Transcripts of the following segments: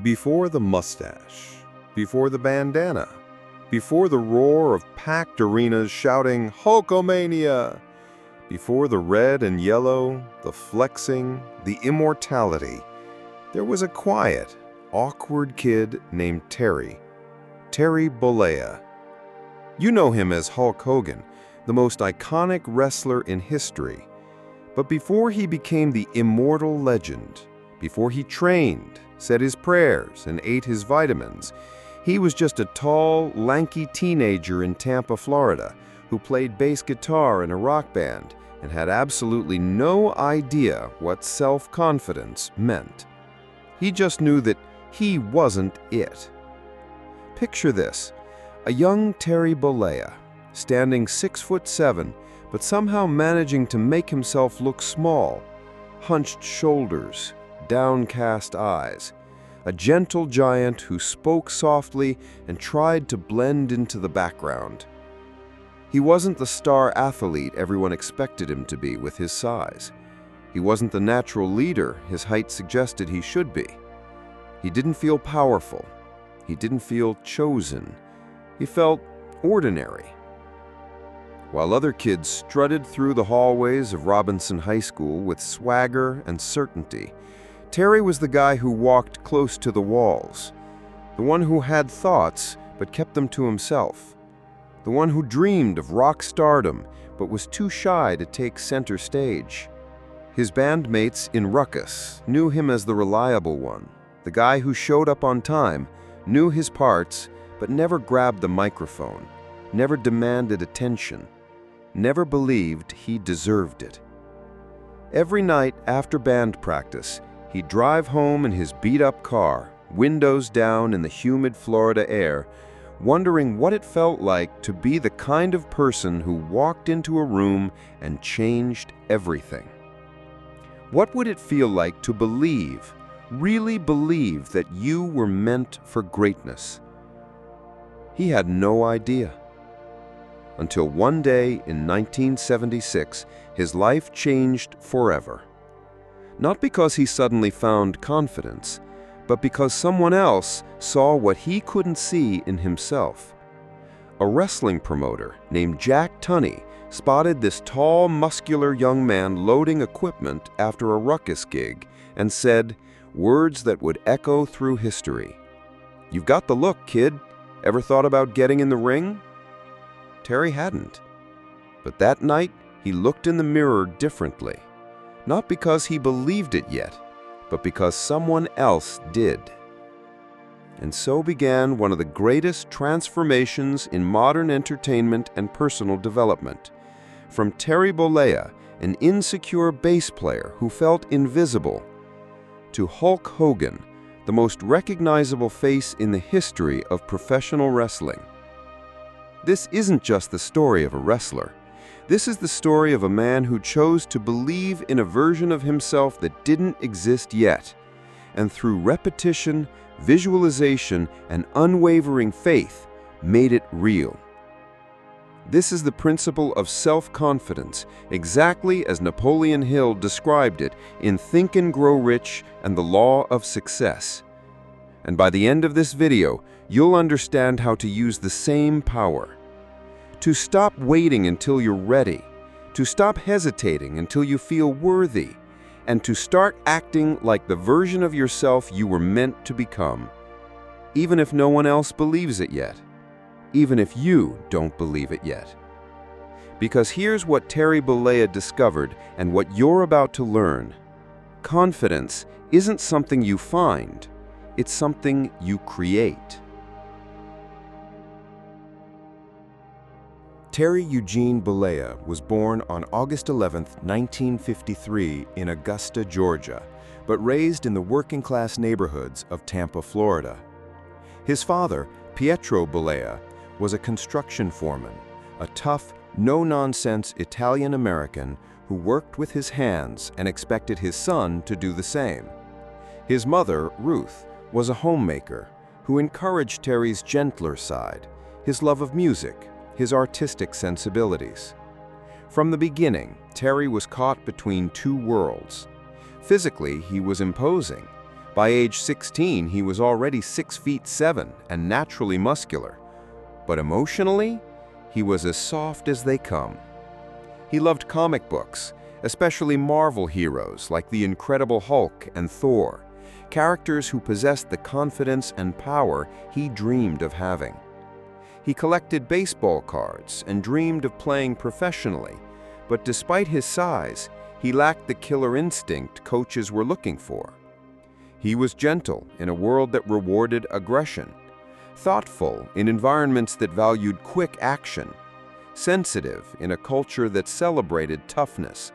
Before the mustache, before the bandana, before the roar of packed arenas shouting Hulkomania, before the red and yellow, the flexing, the immortality, there was a quiet, awkward kid named Terry Bollea. You know him as Hulk Hogan, the most iconic wrestler in history. But before he became the immortal legend, before he trained, said his prayers, and ate his vitamins, he was just a tall, lanky teenager in Tampa, Florida, who played bass guitar in a rock band and had absolutely no idea what self-confidence meant. He just knew that he wasn't it. Picture this, a young Terry Bollea, standing 6'7", but somehow managing to make himself look small, hunched shoulders, downcast eyes, a gentle giant who spoke softly and tried to blend into the background. He wasn't the star athlete everyone expected him to be with his size. He wasn't the natural leader his height suggested he should be. He didn't feel powerful. He didn't feel chosen. He felt ordinary. While other kids strutted through the hallways of Robinson High School with swagger and certainty, Terry was the guy who walked close to the walls, the one who had thoughts but kept them to himself, the one who dreamed of rock stardom but was too shy to take center stage. His bandmates in Ruckus knew him as the reliable one, the guy who showed up on time, knew his parts, but never grabbed the microphone, never demanded attention, never believed he deserved it. Every night after band practice, he'd drive home in his beat-up car, windows down in the humid Florida air, wondering what it felt like to be the kind of person who walked into a room and changed everything. What would it feel like to believe, really believe that you were meant for greatness? He had no idea. Until one day in 1976, his life changed forever. Not because he suddenly found confidence, but because someone else saw what he couldn't see in himself. A wrestling promoter named Jack Tunney spotted this tall, muscular young man loading equipment after a Ruckus gig and said words that would echo through history. "You've got the look, kid. Ever thought about getting in the ring?" Terry hadn't. But that night, he looked in the mirror differently. Not because he believed it yet, but because someone else did. And so began one of the greatest transformations in modern entertainment and personal development. From Terry Bollea, an insecure bass player who felt invisible, to Hulk Hogan, the most recognizable face in the history of professional wrestling. This isn't just the story of a wrestler. This is the story of a man who chose to believe in a version of himself that didn't exist yet, and through repetition, visualization, and unwavering faith, made it real. This is the principle of self-confidence, exactly as Napoleon Hill described it in Think and Grow Rich and the Law of Success. And by the end of this video, you'll understand how to use the same power. To stop waiting until you're ready, to stop hesitating until you feel worthy, and to start acting like the version of yourself you were meant to become, even if no one else believes it yet, even if you don't believe it yet. Because here's what Terry Bollea discovered and what you're about to learn. Confidence isn't something you find, it's something you create. Terry Eugene Bollea was born on August 11, 1953 in Augusta, Georgia, but raised in the working-class neighborhoods of Tampa, Florida. His father, Pietro Bollea, was a construction foreman, a tough, no-nonsense Italian-American who worked with his hands and expected his son to do the same. His mother, Ruth, was a homemaker who encouraged Terry's gentler side, his love of music, his artistic sensibilities. From the beginning, Terry was caught between two worlds. Physically, he was imposing, By age 16, he was already 6 feet 7 and naturally muscular. But emotionally, he was as soft as they come. He loved comic books, especially Marvel heroes like the Incredible Hulk and Thor, characters who possessed the confidence and power he dreamed of having. He collected baseball cards and dreamed of playing professionally, but despite his size, he lacked the killer instinct coaches were looking for. He was gentle in a world that rewarded aggression, thoughtful in environments that valued quick action, sensitive in a culture that celebrated toughness.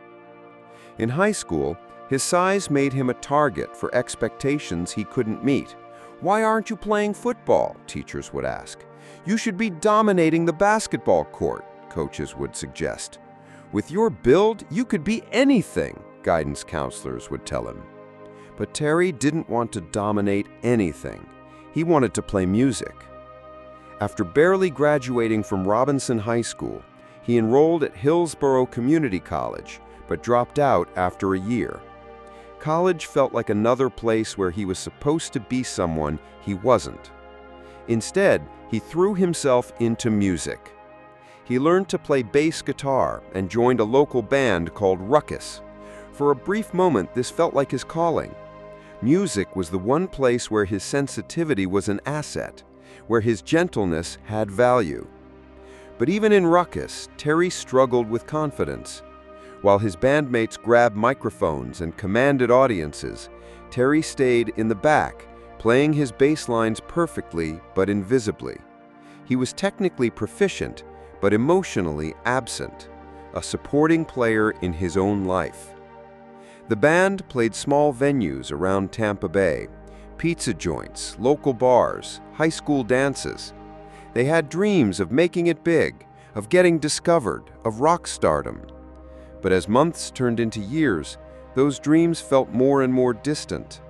In high school, his size made him a target for expectations he couldn't meet. "Why aren't you playing football?" teachers would ask. "You should be dominating the basketball court," coaches would suggest. "With your build, you could be anything," guidance counselors would tell him. But Terry didn't want to dominate anything. He wanted to play music. After barely graduating from Robinson High School, he enrolled at Hillsborough Community College, but dropped out after a year. College felt like another place where he was supposed to be someone he wasn't. Instead, he threw himself into music. He learned to play bass guitar and joined a local band called Ruckus. For a brief moment, this felt like his calling. Music was the one place where his sensitivity was an asset, where his gentleness had value. But even in Ruckus, Terry struggled with confidence. While his bandmates grabbed microphones and commanded audiences, Terry stayed in the back, playing his bass lines perfectly but invisibly. He was technically proficient, but emotionally absent, a supporting player in his own life. The band played small venues around Tampa Bay, pizza joints, local bars, high school dances. They had dreams of making it big, of getting discovered, of rock stardom. But as months turned into years, those dreams felt more and more distant.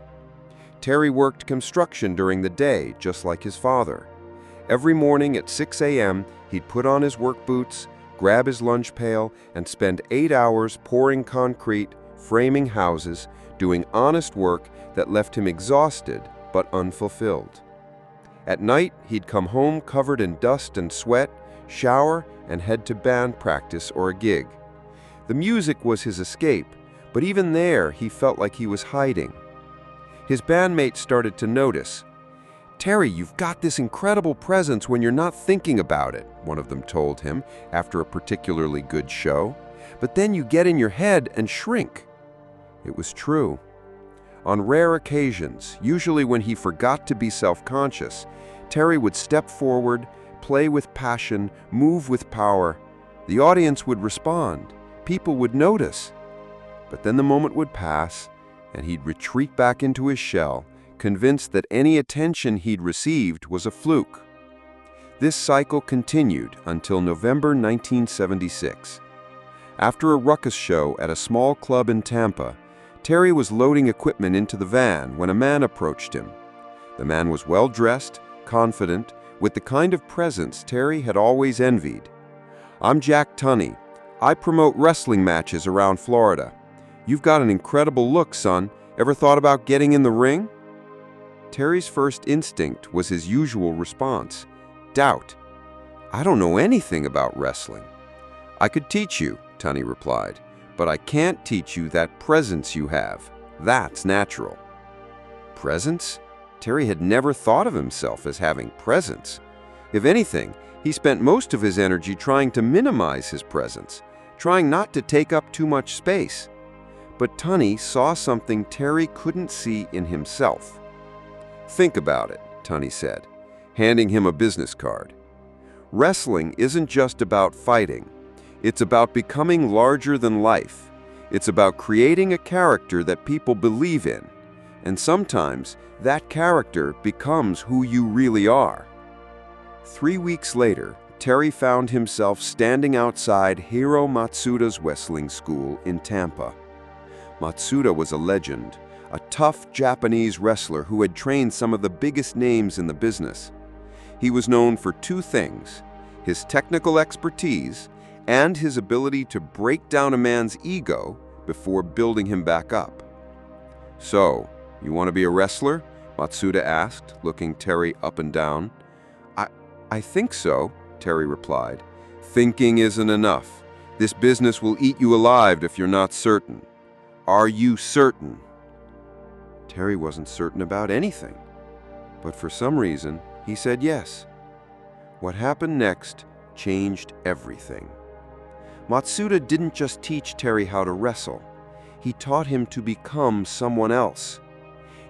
Terry worked construction during the day, just like his father. Every morning at 6 a.m., he'd put on his work boots, grab his lunch pail, and spend 8 hours pouring concrete, framing houses, doing honest work that left him exhausted but unfulfilled. At night, he'd come home covered in dust and sweat, shower, and head to band practice or a gig. The music was his escape, but even there, he felt like he was hiding. His bandmates started to notice. "Terry, you've got this incredible presence when you're not thinking about it," one of them told him after a particularly good show. "But then you get in your head and shrink." It was true. On rare occasions, usually when he forgot to be self-conscious, Terry would step forward, play with passion, move with power. The audience would respond. People would notice. But then the moment would pass, and he'd retreat back into his shell, convinced that any attention he'd received was a fluke. This cycle continued until November 1976. After a Ruckus show at a small club in Tampa, Terry was loading equipment into the van when a man approached him. The man was well-dressed, confident, with the kind of presence Terry had always envied. "I'm Jack Tunney. I promote wrestling matches around Florida. You've got an incredible look, son. Ever thought about getting in the ring?" Terry's first instinct was his usual response: doubt. "I don't know anything about wrestling." "I could teach you," Tunney replied, "but I can't teach you that presence you have. That's natural." Presence? Terry had never thought of himself as having presence. If anything, he spent most of his energy trying to minimize his presence, trying not to take up too much space. But Tunney saw something Terry couldn't see in himself. "Think about it," Tunney said, handing him a business card. "Wrestling isn't just about fighting. It's about becoming larger than life. It's about creating a character that people believe in. And sometimes that character becomes who you really are." 3 weeks later, Terry found himself standing outside Hiro Matsuda's wrestling school in Tampa. Matsuda was a legend, a tough Japanese wrestler who had trained some of the biggest names in the business. He was known for two things: his technical expertise and his ability to break down a man's ego before building him back up. So, You want to be a wrestler?" Matsuda asked, looking Terry up and down. I think so," Terry replied. "Thinking isn't enough. This business will eat you alive if you're not certain. Are you certain?" Terry wasn't certain about anything, but for some reason, he said yes. What happened next changed everything. Matsuda didn't just teach Terry how to wrestle. He taught him to become someone else.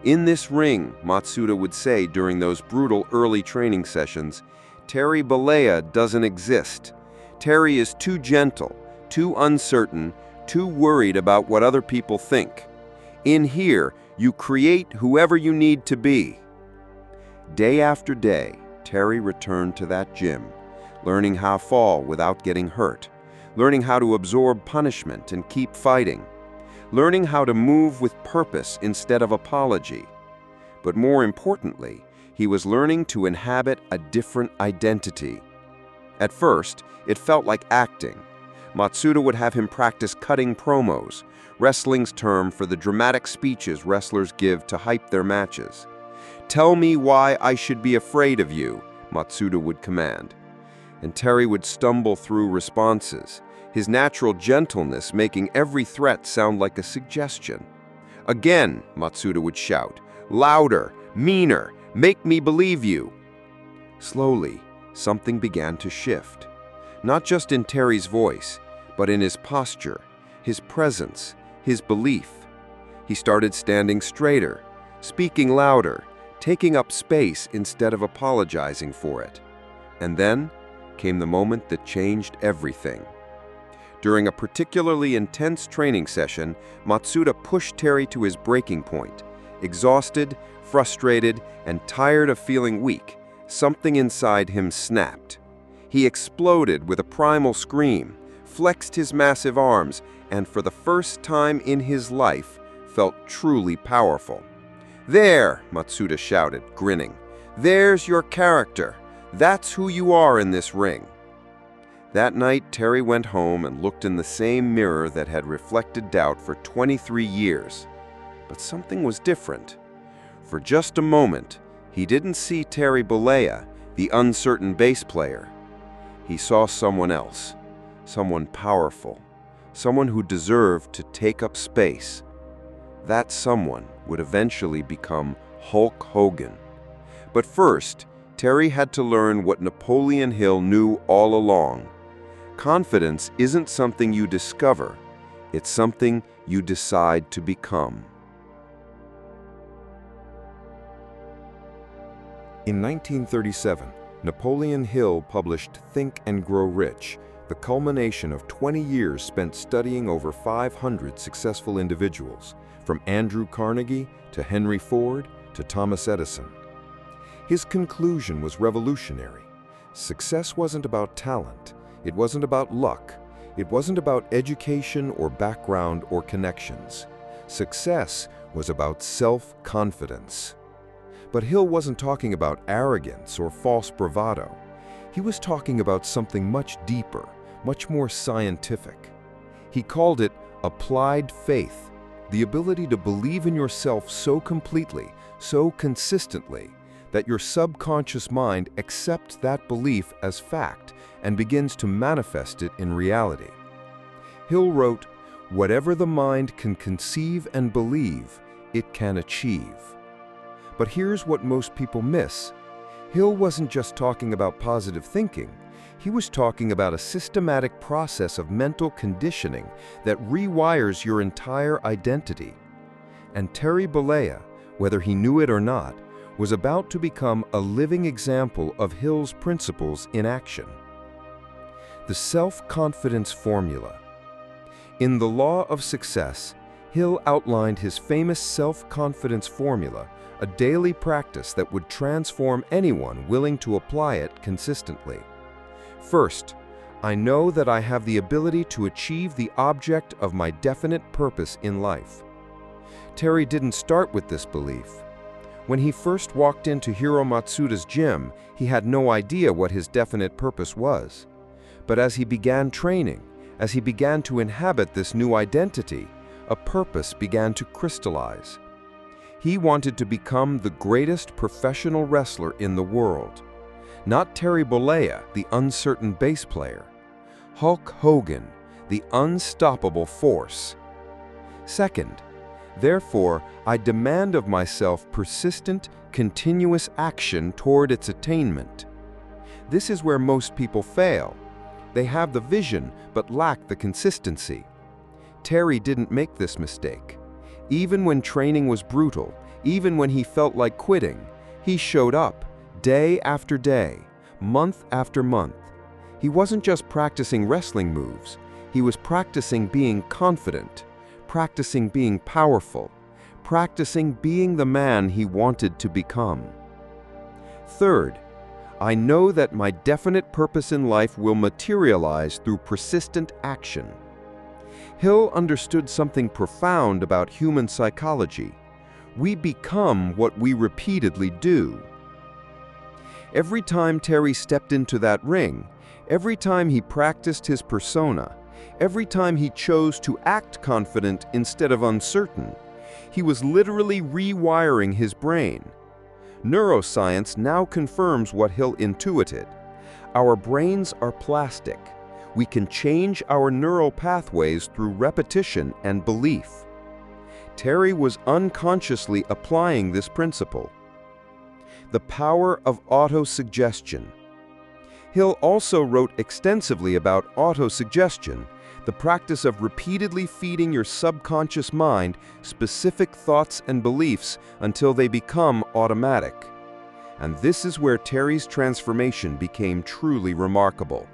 "In this ring," Matsuda would say during those brutal early training sessions, "Terry Bollea doesn't exist. Terry is too gentle, too uncertain, too worried about what other people think. In here, you create whoever you need to be." Day after day, Terry returned to that gym, learning how to fall without getting hurt, learning how to absorb punishment and keep fighting, learning how to move with purpose instead of apology. But more importantly, he was learning to inhabit a different identity. At first, it felt like acting. Matsuda would have him practice cutting promos, wrestling's term for the dramatic speeches wrestlers give to hype their matches. "Tell me why I should be afraid of you," Matsuda would command. And Terry would stumble through responses, his natural gentleness making every threat sound like a suggestion. "Again," Matsuda would shout, "louder, meaner, make me believe you." Slowly, something began to shift. Not just in Terry's voice, but in his posture, his presence, his belief. He started standing straighter, speaking louder, taking up space instead of apologizing for it. And then came the moment that changed everything. During a particularly intense training session, Matsuda pushed Terry to his breaking point. Exhausted, frustrated, and tired of feeling weak, something inside him snapped. He exploded with a primal scream, flexed his massive arms, and for the first time in his life, felt truly powerful. "There," Matsuda shouted, grinning. "There's your character. That's who you are in this ring." That night, Terry went home and looked in the same mirror that had reflected doubt for 23 years. But something was different. For just a moment, he didn't see Terry Bollea, the uncertain bass player. He saw someone else, someone powerful, someone who deserved to take up space. That someone would eventually become Hulk Hogan. But first, Terry had to learn what Napoleon Hill knew all along. Confidence isn't something you discover, it's something you decide to become. In 1937, Napoleon Hill published Think and Grow Rich, the culmination of 20 years spent studying over 500 successful individuals, from Andrew Carnegie to Henry Ford to Thomas Edison. His conclusion was revolutionary. Success wasn't about talent. It wasn't about luck. It wasn't about education or background or connections. Success was about self-confidence. But Hill wasn't talking about arrogance or false bravado. He was talking about something much deeper, much more scientific. He called it applied faith, the ability to believe in yourself so completely, so consistently, that your subconscious mind accepts that belief as fact and begins to manifest it in reality. Hill wrote, "Whatever the mind can conceive and believe, it can achieve." But here's what most people miss. Hill wasn't just talking about positive thinking. He was talking about a systematic process of mental conditioning that rewires your entire identity. And Terry Bollea, whether he knew it or not, was about to become a living example of Hill's principles in action. The self-confidence formula. In The Law of Success, Hill outlined his famous self-confidence formula, a daily practice that would transform anyone willing to apply it consistently. First, I know that I have the ability to achieve the object of my definite purpose in life. Terry didn't start with this belief. When he first walked into Hiro Matsuda's gym, he had no idea what his definite purpose was. But as he began training, as he began to inhabit this new identity, a purpose began to crystallize. He wanted to become the greatest professional wrestler in the world. Not Terry Bollea, the uncertain bass player. Hulk Hogan, the unstoppable force. Second, therefore, I demand of myself persistent, continuous action toward its attainment. This is where most people fail. They have the vision, but lack the consistency. Terry didn't make this mistake. Even when training was brutal, even when he felt like quitting, he showed up, day after day, month after month. He wasn't just practicing wrestling moves, he was practicing being confident, practicing being powerful, practicing being the man he wanted to become. Third, I know that my definite purpose in life will materialize through persistent action. Hill understood something profound about human psychology. We become what we repeatedly do. Every time Terry stepped into that ring, every time he practiced his persona, every time he chose to act confident instead of uncertain, he was literally rewiring his brain. Neuroscience now confirms what Hill intuited. Our brains are plastic. We can change our neural pathways through repetition and belief. Terry was unconsciously applying this principle. The power of autosuggestion. Hill also wrote extensively about autosuggestion, the practice of repeatedly feeding your subconscious mind specific thoughts and beliefs until they become automatic. And this is where Terry's transformation became truly remarkable.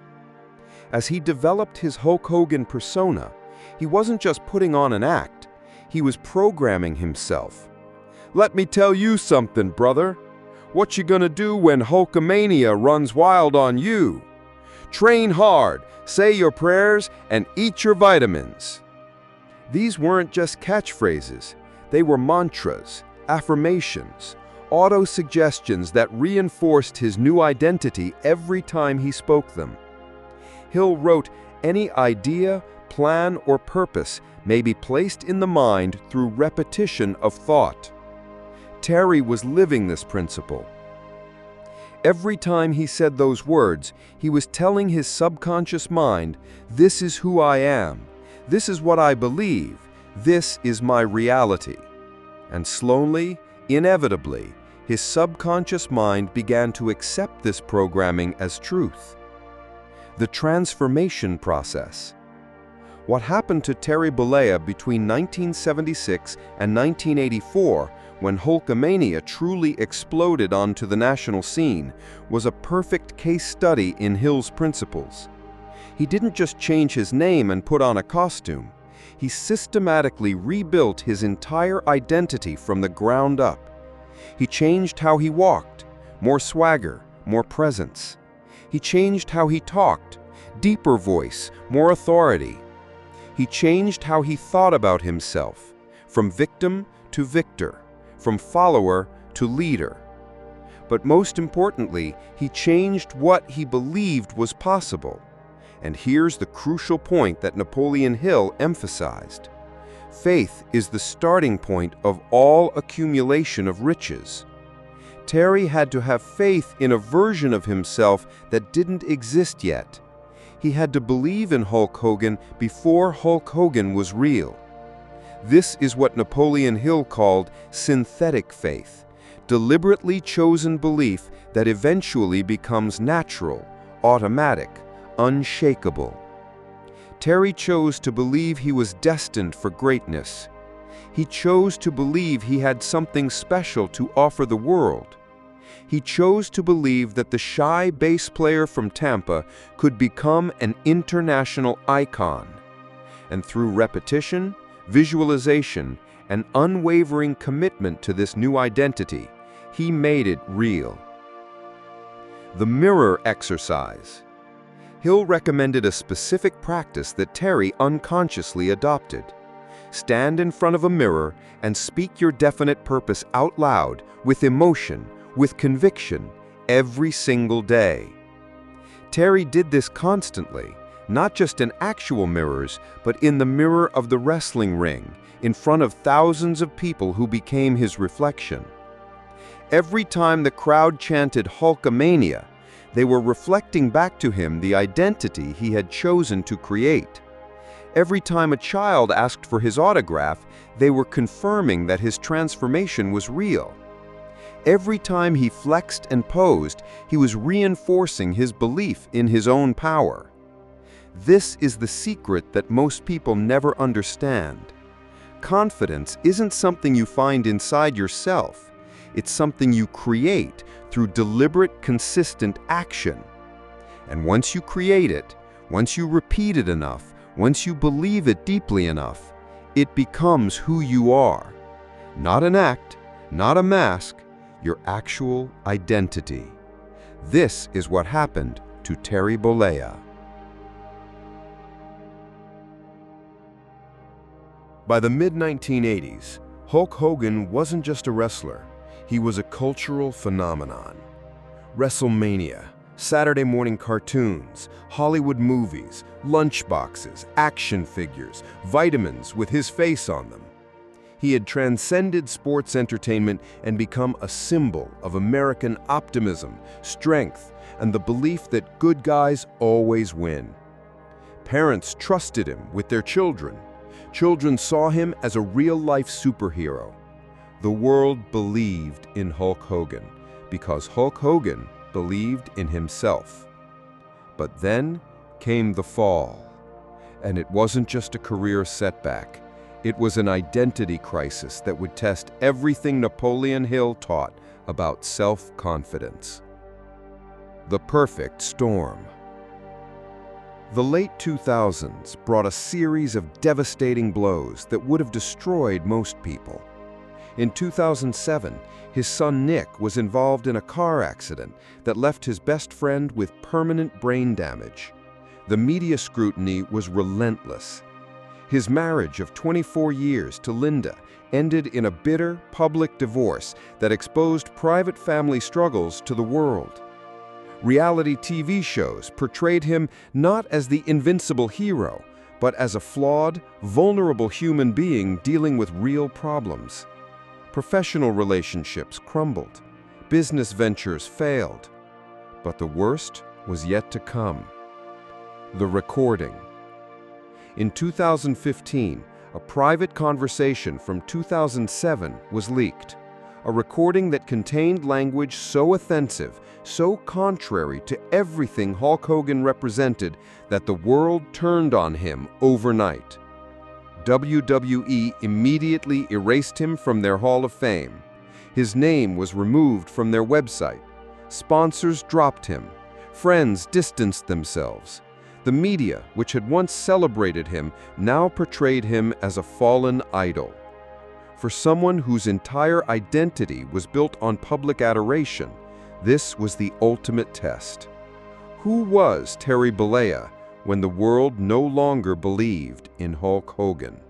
As he developed his Hulk Hogan persona, he wasn't just putting on an act, he was programming himself. Let me tell you something, brother. What you gonna do when Hulkamania runs wild on you? Train hard, say your prayers, and eat your vitamins. These weren't just catchphrases. They were mantras, affirmations, auto-suggestions that reinforced his new identity every time he spoke them. Hill wrote, any idea, plan, or purpose may be placed in the mind through repetition of thought. Terry was living this principle. Every time he said those words, he was telling his subconscious mind, this is who I am, this is what I believe, this is my reality. And slowly, inevitably, his subconscious mind began to accept this programming as truth. The transformation process. What happened to Terry Bollea between 1976 and 1984, when Hulkamania truly exploded onto the national scene, was a perfect case study in Hill's principles. He didn't just change his name and put on a costume. He systematically rebuilt his entire identity from the ground up. He changed how he walked, more swagger, more presence. He changed how he talked, deeper voice, more authority. He changed how he thought about himself, from victim to victor, from follower to leader. But most importantly, he changed what he believed was possible. And here's the crucial point that Napoleon Hill emphasized. Faith is the starting point of all accumulation of riches. Terry had to have faith in a version of himself that didn't exist yet. He had to believe in Hulk Hogan before Hulk Hogan was real. This is what Napoleon Hill called synthetic faith, deliberately chosen belief that eventually becomes natural, automatic, unshakable. Terry chose to believe he was destined for greatness. He chose to believe he had something special to offer the world. He chose to believe that the shy bass player from Tampa could become an international icon. And through repetition, visualization, and unwavering commitment to this new identity, he made it real. The mirror exercise. Hill recommended a specific practice that Terry unconsciously adopted. Stand in front of a mirror and speak your definite purpose out loud, with emotion, with conviction, every single day. Terry did this constantly, not just in actual mirrors, but in the mirror of the wrestling ring, in front of thousands of people who became his reflection. Every time the crowd chanted Hulkamania, they were reflecting back to him the identity he had chosen to create. Every time a child asked for his autograph, they were confirming that his transformation was real. Every time he flexed and posed, he was reinforcing his belief in his own power. This is the secret that most people never understand. Confidence isn't something you find inside yourself. It's something you create through deliberate, consistent action. And once you create it, once you repeat it enough, once you believe it deeply enough, it becomes who you are. Not an act, not a mask, your actual identity. This is what happened to Terry Bollea. By the mid-1980s, Hulk Hogan wasn't just a wrestler. He was a cultural phenomenon. WrestleMania, Saturday morning cartoons, Hollywood movies, lunchboxes, action figures, vitamins with his face on them. He had transcended sports entertainment and become a symbol of American optimism, strength, and the belief that good guys always win. Parents trusted him with their children. Children saw him as a real-life superhero. The world believed in Hulk Hogan because Hulk Hogan believed in himself. But then came the fall. And it wasn't just a career setback. It was an identity crisis that would test everything Napoleon Hill taught about self-confidence. The perfect storm. The late 2000s brought a series of devastating blows that would have destroyed most people. In 2007, his son Nick was involved in a car accident that left his best friend with permanent brain damage. The media scrutiny was relentless. His marriage of 24 years to Linda ended in a bitter, public divorce that exposed private family struggles to the world. Reality TV shows portrayed him not as the invincible hero, but as a flawed, vulnerable human being dealing with real problems. Professional relationships crumbled. Business ventures failed. But the worst was yet to come. The recording. In 2015, a private conversation from 2007 was leaked. A recording that contained language so offensive, so contrary to everything Hulk Hogan represented, that the world turned on him overnight. WWE immediately erased him from their Hall of Fame. His name was removed from their website. Sponsors dropped him. Friends distanced themselves. The media, which had once celebrated him, now portrayed him as a fallen idol. For someone whose entire identity was built on public adoration, this was the ultimate test. Who was Terry Bollea when the world no longer believed in Hulk Hogan?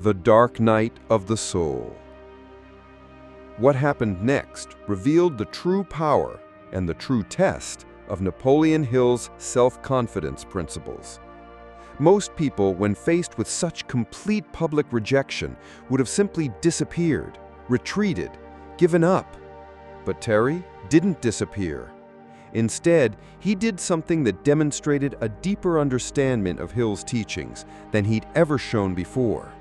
The dark night of the soul. What happened next revealed the true power and the true test of Napoleon Hill's self-confidence principles. Most people, when faced with such complete public rejection, would have simply disappeared, retreated, given up. But Terry didn't disappear. Instead, he did something that demonstrated a deeper understanding of Hill's teachings than he'd ever shown before.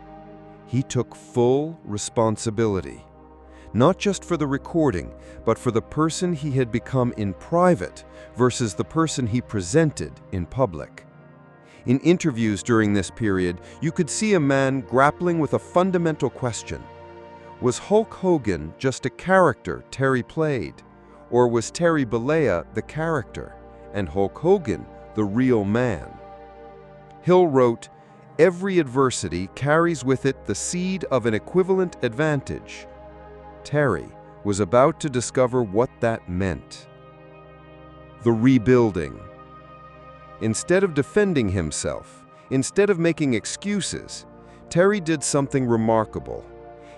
He took full responsibility, not just for the recording, but for the person he had become in private versus the person he presented in public. In interviews during this period, you could see a man grappling with a fundamental question. Was Hulk Hogan just a character Terry played? Or was Terry Bollea the character, and Hulk Hogan the real man? Hill wrote, "Every adversity carries with it the seed of an equivalent advantage." Terry was about to discover what that meant. The rebuilding. Instead of defending himself, instead of making excuses, Terry did something remarkable.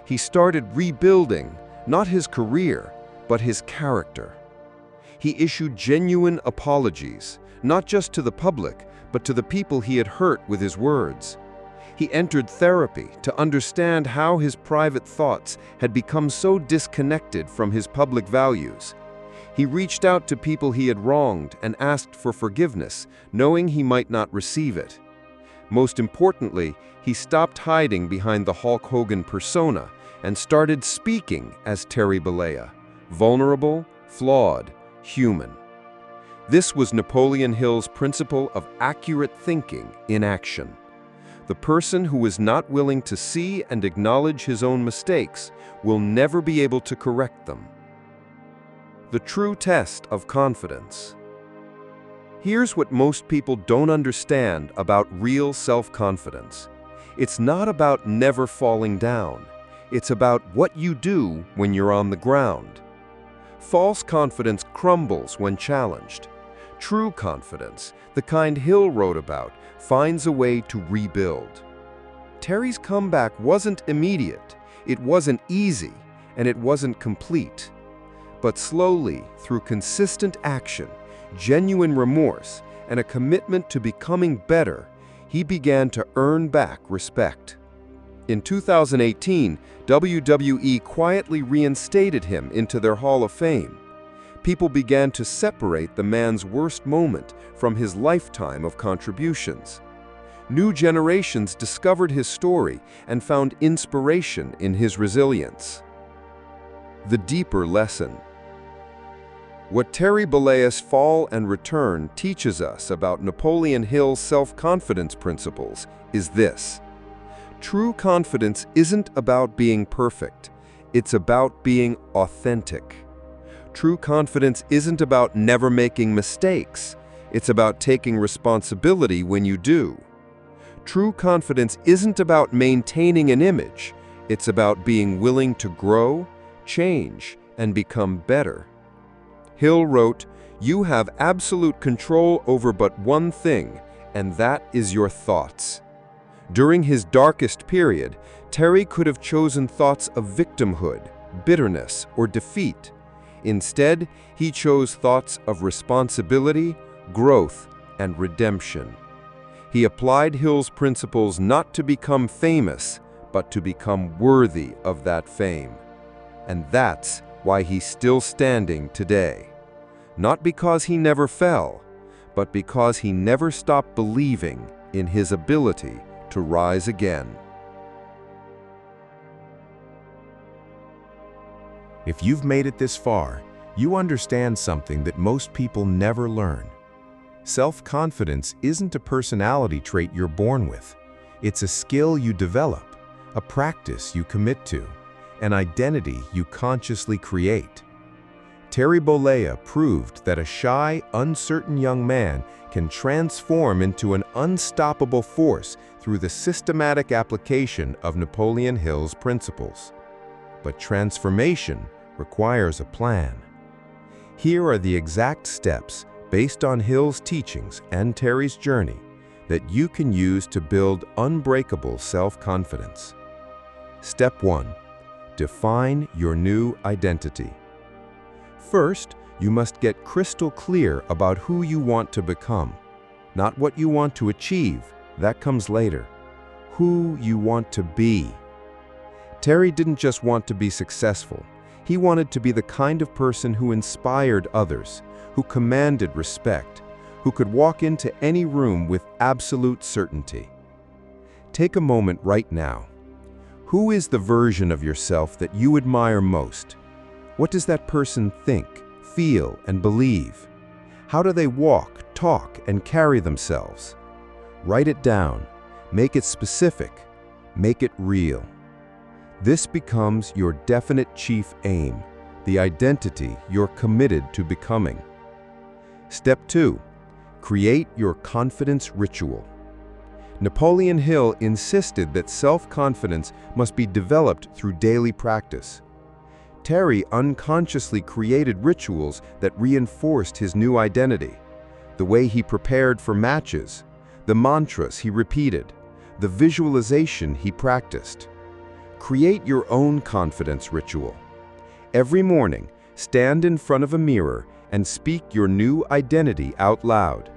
He started rebuilding, not his career, but his character. He issued genuine apologies, not just to the public, but to the people he had hurt with his words. He entered therapy to understand how his private thoughts had become so disconnected from his public values. He reached out to people he had wronged and asked for forgiveness, knowing he might not receive it. Most importantly, he stopped hiding behind the Hulk Hogan persona and started speaking as Terry Bollea, vulnerable, flawed, human. This was Napoleon Hill's principle of accurate thinking in action. The person who is not willing to see and acknowledge his own mistakes will never be able to correct them. The true test of confidence. Here's what most people don't understand about real self-confidence. It's not about never falling down. It's about what you do when you're on the ground. False confidence crumbles when challenged. True confidence, the kind Hill wrote about, finds a way to rebuild. Terry's comeback wasn't immediate, it wasn't easy, and it wasn't complete. But slowly, through consistent action, genuine remorse, and a commitment to becoming better, he began to earn back respect. In 2018, WWE quietly reinstated him into their Hall of Fame. People began to separate the man's worst moment from his lifetime of contributions. New generations discovered his story and found inspiration in his resilience. The deeper lesson. What Terry Bollea's fall and return teaches us about Napoleon Hill's self-confidence principles is this: true confidence isn't about being perfect, it's about being authentic. True confidence isn't about never making mistakes, it's about taking responsibility when you do. True confidence isn't about maintaining an image, it's about being willing to grow, change, and become better. Hill wrote, "You have absolute control over but one thing, and that is your thoughts." During his darkest period, Terry could have chosen thoughts of victimhood, bitterness, or defeat. Instead, he chose thoughts of responsibility, growth, and redemption. He applied Hill's principles not to become famous, but to become worthy of that fame. And that's why he's still standing today. Not because he never fell, but because he never stopped believing in his ability to rise again. If you've made it this far, you understand something that most people never learn. Self-confidence isn't a personality trait you're born with. It's a skill you develop, a practice you commit to, an identity you consciously create. Terry Bollea proved that a shy, uncertain young man can transform into an unstoppable force through the systematic application of Napoleon Hill's principles. But transformation requires a plan. Here are the exact steps, based on Hill's teachings and Terry's journey, that you can use to build unbreakable self-confidence. Step 1. Define your new identity. First, you must get crystal clear about who you want to become. Not what you want to achieve, that comes later. Who you want to be. Terry didn't just want to be successful. He wanted to be the kind of person who inspired others, who commanded respect, who could walk into any room with absolute certainty. Take a moment right now. Who is the version of yourself that you admire most? What does that person think, feel, and believe? How do they walk, talk, and carry themselves? Write it down. Make it specific. Make it real. This becomes your definite chief aim, the identity you're committed to becoming. Step 2. Create your confidence ritual. Napoleon Hill insisted that self-confidence must be developed through daily practice. Terry unconsciously created rituals that reinforced his new identity. The way he prepared for matches, the mantras he repeated, the visualization he practiced. Create your own confidence ritual. Every morning, stand in front of a mirror and speak your new identity out loud.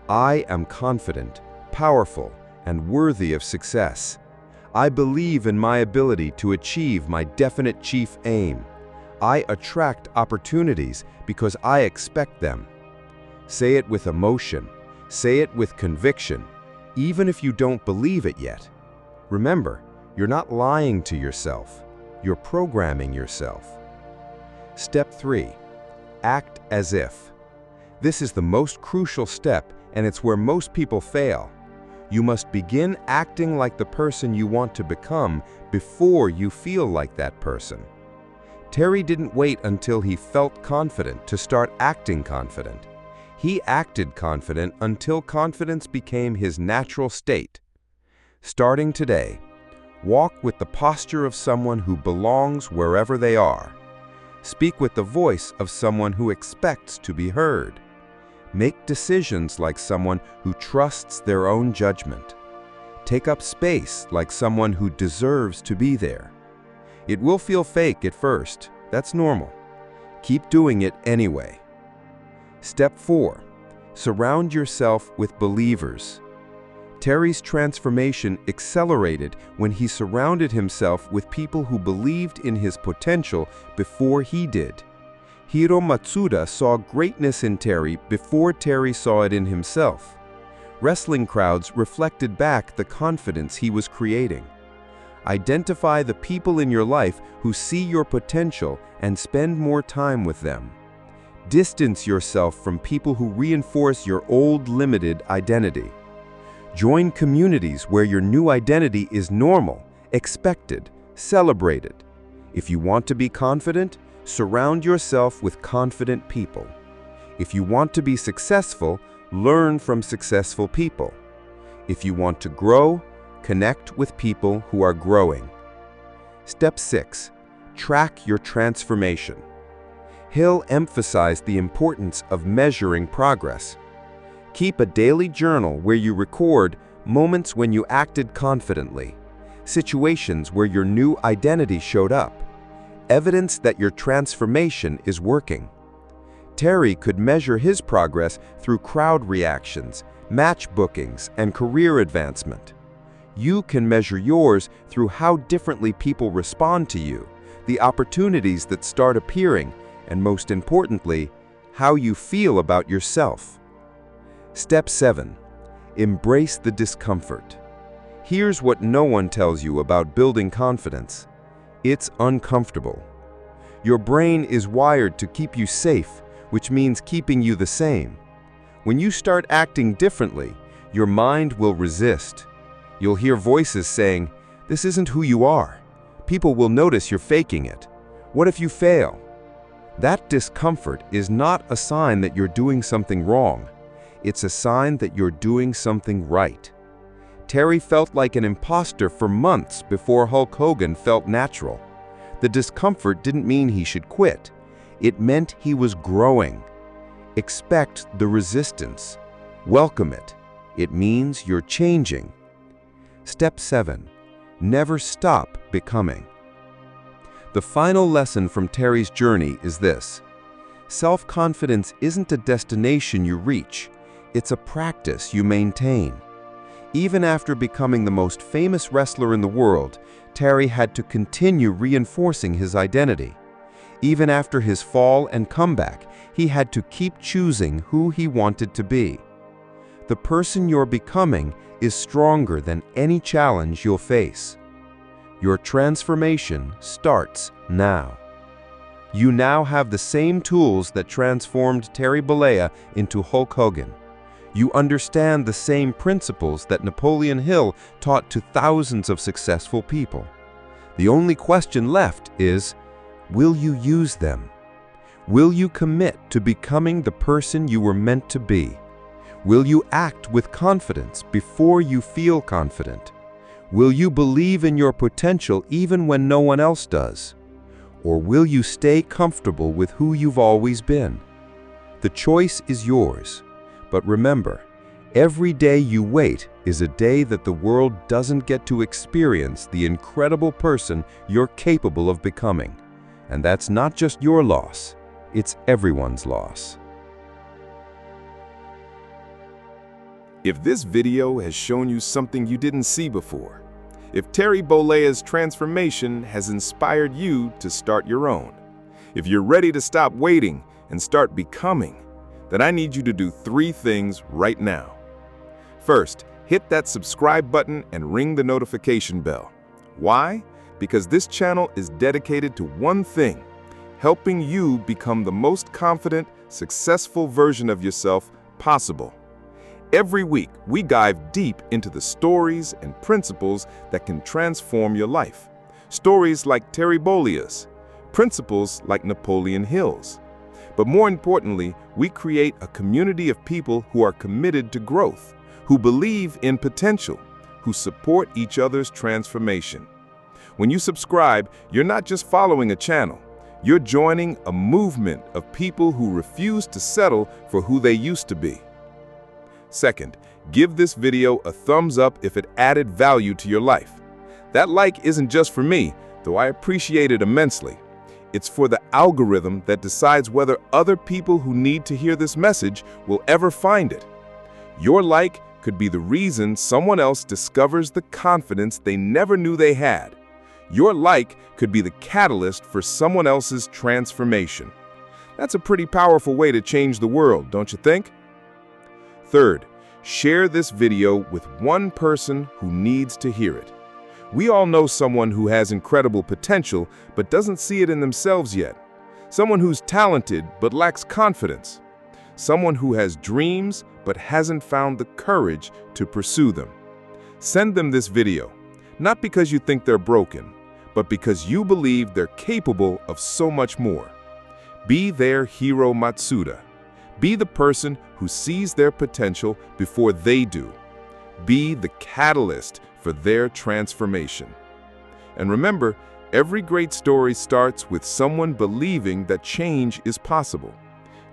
I am confident, powerful, and worthy of success. I believe in my ability to achieve my definite chief aim. I attract opportunities because I expect them. Say it with emotion. Say it with conviction, even if you don't believe it yet. Remember, you're not lying to yourself. You're programming yourself. Step 3. Act as if. This is the most crucial step, and it's where most people fail. You must begin acting like the person you want to become before you feel like that person. Terry didn't wait until he felt confident to start acting confident. He acted confident until confidence became his natural state. Starting today, walk with the posture of someone who belongs wherever they are. Speak with the voice of someone who expects to be heard. Make decisions like someone who trusts their own judgment. Take up space like someone who deserves to be there. It will feel fake at first. That's normal. Keep doing it anyway. Step 4. Surround yourself with believers. Terry's transformation accelerated when he surrounded himself with people who believed in his potential before he did. Hiro Matsuda saw greatness in Terry before Terry saw it in himself. Wrestling crowds reflected back the confidence he was creating. Identify the people in your life who see your potential and spend more time with them. Distance yourself from people who reinforce your old limited identity. Join communities where your new identity is normal, expected, celebrated. If you want to be confident, surround yourself with confident people. If you want to be successful, learn from successful people. If you want to grow, connect with people who are growing. Step 6. Track your transformation. Hill emphasized the importance of measuring progress. Keep a daily journal where you record moments when you acted confidently, situations where your new identity showed up, evidence that your transformation is working. Terry could measure his progress through crowd reactions, match bookings, and career advancement. You can measure yours through how differently people respond to you, the opportunities that start appearing, and most importantly, how you feel about yourself. Step 7. Embrace the discomfort. Here's what no one tells you about building confidence. It's uncomfortable. Your brain is wired to keep you safe, which means keeping you the same. When you start acting differently, your mind will resist. You'll hear voices saying, "This isn't who you are. People will notice you're faking it. What if you fail?" That discomfort is not a sign that you're doing something wrong. It's a sign that you're doing something right. Terry felt like an imposter for months before Hulk Hogan felt natural. The discomfort didn't mean he should quit. It meant he was growing. Expect the resistance. Welcome it. It means you're changing. Step 7. Never stop becoming. The final lesson from Terry's journey is this: self-confidence isn't a destination you reach, it's a practice you maintain. Even after becoming the most famous wrestler in the world, Terry had to continue reinforcing his identity. Even after his fall and comeback, he had to keep choosing who he wanted to be. The person you're becoming is stronger than any challenge you'll face. Your transformation starts now. You now have the same tools that transformed Terry Bollea into Hulk Hogan. You understand the same principles that Napoleon Hill taught to thousands of successful people. The only question left is, will you use them? Will you commit to becoming the person you were meant to be? Will you act with confidence before you feel confident? Will you believe in your potential even when no one else does? Or will you stay comfortable with who you've always been? The choice is yours. But remember, every day you wait is a day that the world doesn't get to experience the incredible person you're capable of becoming. And that's not just your loss, it's everyone's loss. If this video has shown you something you didn't see before, if Terry Bollea's transformation has inspired you to start your own, if you're ready to stop waiting and start becoming, then I need you to do 3 things right now. First, hit that subscribe button and ring the notification bell. Why? Because this channel is dedicated to one thing: helping you become the most confident, successful version of yourself possible. Every week, we dive deep into the stories and principles that can transform your life. Stories like Terry Bollea's, principles like Napoleon Hill's. But more importantly, we create a community of people who are committed to growth, who believe in potential, who support each other's transformation. When you subscribe, you're not just following a channel. You're joining a movement of people who refuse to settle for who they used to be. Second, give this video a thumbs up if it added value to your life. That like isn't just for me, though I appreciate it immensely. It's for the algorithm that decides whether other people who need to hear this message will ever find it. Your like could be the reason someone else discovers the confidence they never knew they had. Your like could be the catalyst for someone else's transformation. That's a pretty powerful way to change the world, don't you think? Third, share this video with one person who needs to hear it. We all know someone who has incredible potential but doesn't see it in themselves yet. Someone who's talented but lacks confidence. Someone who has dreams but hasn't found the courage to pursue them. Send them this video, not because you think they're broken, but because you believe they're capable of so much more. Be their hero Matsuda. Be the person who sees their potential before they do. Be the catalyst for their transformation. And remember, every great story starts with someone believing that change is possible.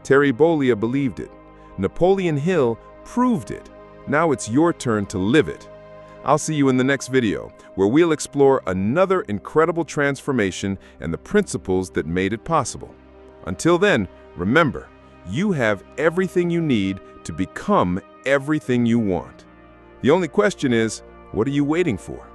Terry Bollea believed it. Napoleon Hill proved it. Now it's your turn to live it. I'll see you in the next video, where we'll explore another incredible transformation and the principles that made it possible. Until then, remember, you have everything you need to become everything you want. The only question is, what are you waiting for?